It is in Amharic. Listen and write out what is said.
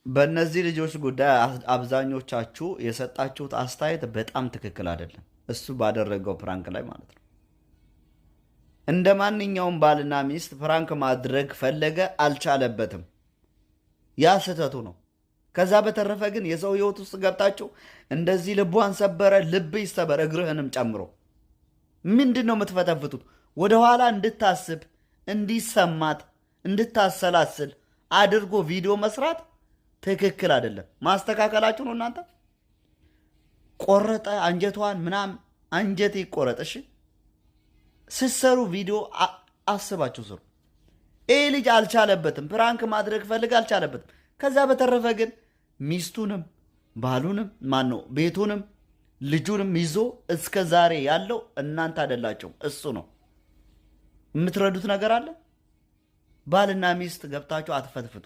በእነዚህ ልጆች ጉዳይ አብዛኞቻችሁ የሰጣችሁት አስተያየት በጣም ትክክል አይደለም። እሱ ባደረገው ፕራንክ ላይ ማለት ነው። እንደ ማንኛውም ባልና ሚስት ፕራንክ ማድረግ ፈለገ፣ አልቻለበትም። ያ ስህተቱ ነው። ከዛ በተረፈ ግን የሰው ህይወት ውስጥ ገብታችሁ እንደዚህ ልቧን ሰበረ፣ ልብ ይሰበር፣ እግርህንም ጨምሮ ምንድን ነው የምትፈተፍቱት? ወደኋላ እንድታስብ እንዲሰማት እንድታሰላስል አድርጎ ቪዲዮ መስራት ትክክል አይደለም። ማስተካከላችሁ ነው እናንተ። ቆረጠ አንጀቷን ምናምን፣ አንጀት ይቆረጥ። እሺ ስትሰሩ ቪዲዮ አስባችሁ ስሩ። ይህ ልጅ አልቻለበትም፣ ፕራንክ ማድረግ ፈልግ አልቻለበትም። ከዛ በተረፈ ግን ሚስቱንም ባሉንም ማን ነው ቤቱንም ልጁንም ይዞ እስከ ዛሬ ያለው እናንተ አይደላችሁም፣ እሱ ነው። የምትረዱት ነገር አለ። ባልና ሚስት ገብታችሁ አትፈትፍቱ።